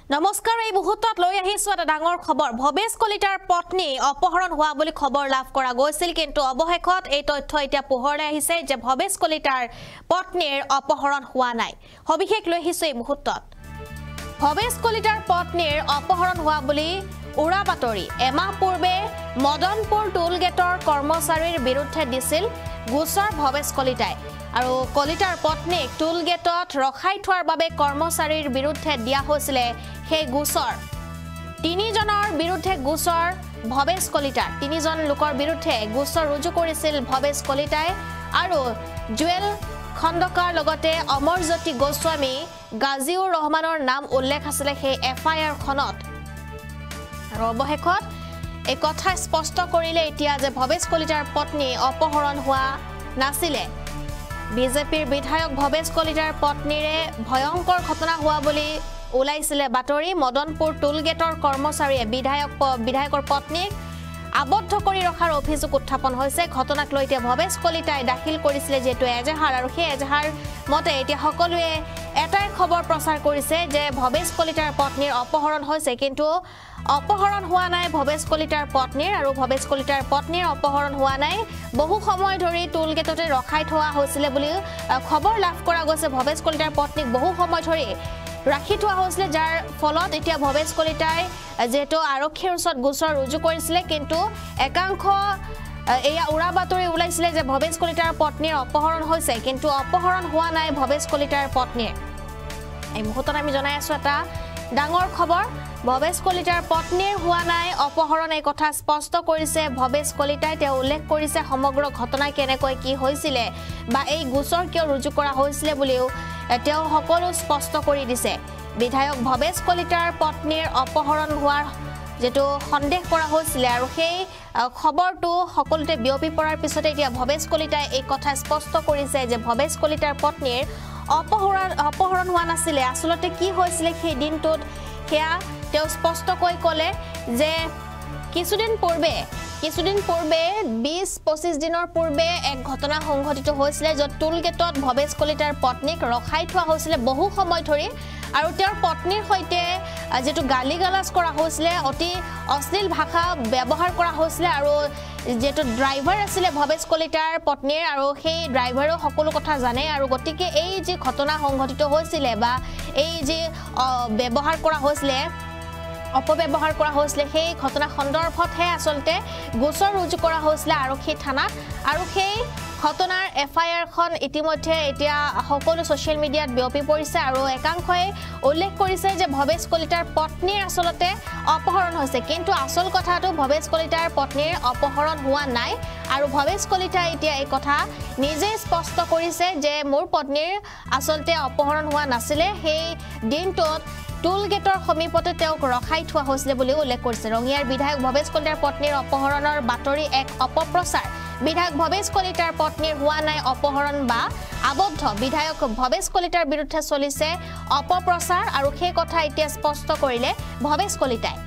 নমস্কাৰ এই মুহূৰ্তত লৈ আহিছো এটা ডাঙৰ খবৰ ভৱেশ কলিতাৰ পত্নী অপহৰণ হোৱা বুলি খবৰ লাভ কৰা গৈছিল কিন্তু অৱশেষত এই তথ্য এতিয়া পোহৰলৈ আহিছে যে ভৱেশ কলিতাৰ পত্নীৰ অপহৰণ হোৱা নাই সবিশেষ লৈ আহিছো এই মুহূৰ্তত ভৱেশ কলিতাৰ পত্নীৰ অপহৰণ হোৱা বুলি উৰা বাতৰি এমাহ পূৰ্বে মদনপুৰ টুল গেটৰ কৰ্মচাৰীৰ বিৰুদ্ধে দিছিল গোচৰ ভৱেশ কলিতাই আৰু কলিতাৰ পত্নীক টুল গেটত ৰখাই থোৱাৰ বাবে কৰ্মচাৰীৰ বিৰুদ্ধে দিয়া হৈছিল সেই গোচৰ তিনিজনৰ বিৰুদ্ধে গোচৰ ভৱেশ কলিতাৰ তিনিজন লোকৰ বিৰুদ্ধে গোচৰ ৰুজু কৰিছিল ভৱেশ কলিতাই আৰু জুৱেল খণ্ডকাৰ লগতে অমৰজ্যোতি গোস্বামী গাজিউৰ ৰহমানৰ নাম উল্লেখ আছিল সেই এফআইআৰ খনত আৰু অৱশেষত এই কথা স্পষ্ট কৰিলে এতিয়া যে ভৱেশ কলিতাৰ পত্নী অপহৰণ হোৱা নাছিলে বিজেপিৰ বিধায়ক ভৱেশ কলিতাৰ পত্নীৰে ভয়ংকৰ ঘটনা হোৱা বুলি ওলাইছিলে বাতৰি মদনপুৰ টুল গেটৰ কৰ্মচাৰীয়ে বিধায়কৰ পত্নীক আবদ্ধ কৰি ৰখাৰ অভিযোগ উত্থাপন হৈছে ঘটনাক লৈ এতিয়া ভৱেশ কলিতাই দাখিল কৰিছিল যেটো এজাহাৰ আৰু সেই এজাহাৰ মতে এতিয়া সকলোৱে এটাই খবৰ প্ৰচাৰ কৰিছে যে ভৱেশ কলিতাৰ পত্নীৰ অপহৰণ হৈছে কিন্তু অপহৰণ হোৱা নাই ভৱেশ কলিতাৰ পত্নীৰ আৰু ভৱেশ কলিতাৰ পত্নীৰ অপহৰণ হোৱা নাই বহু সময় ধৰি টুল গেটতে ৰখাই থোৱা হৈছিল বুলি খবৰ লাভ কৰা গৈছে ভৱেশ কলিতাৰ পত্নীক বহু সময় ধৰি ৰাখি থোৱা হৈছিল যাৰ ফলত এতিয়া ভৱেশ কলিতাই যেটো আৰক্ষীৰ ওচৰত গোচৰ ৰুজু কৰিছিল কিন্তু একাংশ এয়া উৰা বাতৰি ওলাইছিল যে ভৱেশ কলিতাৰ পত্নীৰ অপহৰণ হৈছে কিন্তু অপহৰণ হোৱা নাই ভৱেশ কলিতাৰ পত্নীৰ এই মুহূৰ্তত আমি জনাই আছো এটা ডাঙৰ খবৰ ভৱেশ কলিতাৰ পত্নীৰ হোৱা নাই অপহৰণ এই কথা স্পষ্ট কৰিছে ভৱেশ কলিতাই তেওঁ উল্লেখ কৰিছে সমগ্ৰ ঘটনা কেনেকৈ কি হৈছিল বা এই গোচৰ কিয় ৰুজু কৰা হৈছিল বুলিও তেওঁ সকলো স্পষ্ট কৰি দিছে বিধায়ক ভৱেশ কলিতাৰ পত্নীৰ অপহৰণ হোৱাৰ যেটো সন্দেহ কৰা হৈছিল আৰু সেই খবৰটো সকলোতে বিয়পি পৰাৰ পিছতে এতিয়া ভৱেশ কলিতাই এই কথা স্পষ্ট কৰিছে যে ভৱেশ কলিতাৰ পত্নীৰ অপহৰণ হোৱা নাছিল আসলতে কি হৈছিল সেই দিনটোত হেয়া তেওঁ স্পষ্টকৈ ক'লে যে কিছুদিন পূৰ্বে 20-25 দিনৰ পূৰ্বে এক ঘটনা সংঘটিত হৈছিল যত টুল গেটত ভৱেশ কলিতাৰ পত্নীক ৰখাই থোৱা হৈছিল বহু সময় ধৰি আৰু তেওঁৰ পত্নীৰ হৈতে যেটো গালিগালাজ কৰা হৈছিল অতি অশ্লীল ভাষা ব্যৱহাৰ কৰা হৈছিল আৰু যেটো ড্ৰাইভাৰ আছিল ভৱেশ কলিতাৰ পত্নীৰ আৰু সেই ড্ৰাইভাৰো সকলো কথা জানে আৰু গতিকে এই যে ঘটনা সংঘটিত হৈছিল বা এই যে ব্যৱহাৰ কৰা হৈছিল অপব্যৱহাৰ কৰা হৈছিল সেই ঘটনা সন্দৰ্ভতহে আসলতে গোচৰ ৰুজু কৰা হৈছিল আৰক্ষী থানাত আৰু সেই ঘটনাৰ এফআইআৰ খন ইতিমধ্যে এতিয়া সকলো সোশ্যাল মিডিয়াত বিয়পি পৰিছে আৰু একাংশই উল্লেখ কৰিছে যে ভৱেশ কলিতাৰ পত্নীৰ আসলতে অপহৰণ হৈছে কিন্তু আসল কথাটো ভৱেশ কলিতাৰ পত্নীৰ অপহৰণ হোৱা নাই আৰু ভৱেশ কলিতাই এতিয়া এই কথা নিজে স্পষ্ট কৰিছে যে মোৰ পত্নীৰ আসলতে অপহৰণ হোৱা নাছিল সেই দিনটোত টুল গেটৰ সমীপতে তেওঁক ৰখাই থোৱা হৈছিল বুলি উল্লেখ কৰিছে ৰঙিয়াৰ বিধায়ক ভৱেশ কলিতাৰ পত্নীৰ অপহৰণৰ বাতৰি এক অপপ্ৰচাৰ বিধায়ক ভৱেশ কলিতাৰ পত্নীৰ হোৱা নাই অপহৰণ বা আবদ্ধ বিধায়ক ভৱেশ কলিতাৰ বিৰুদ্ধে চলিছে অপপ্ৰচাৰ আৰু সেই কথা এতিয়া স্পষ্ট কৰিলে ভৱেশ কলিতাই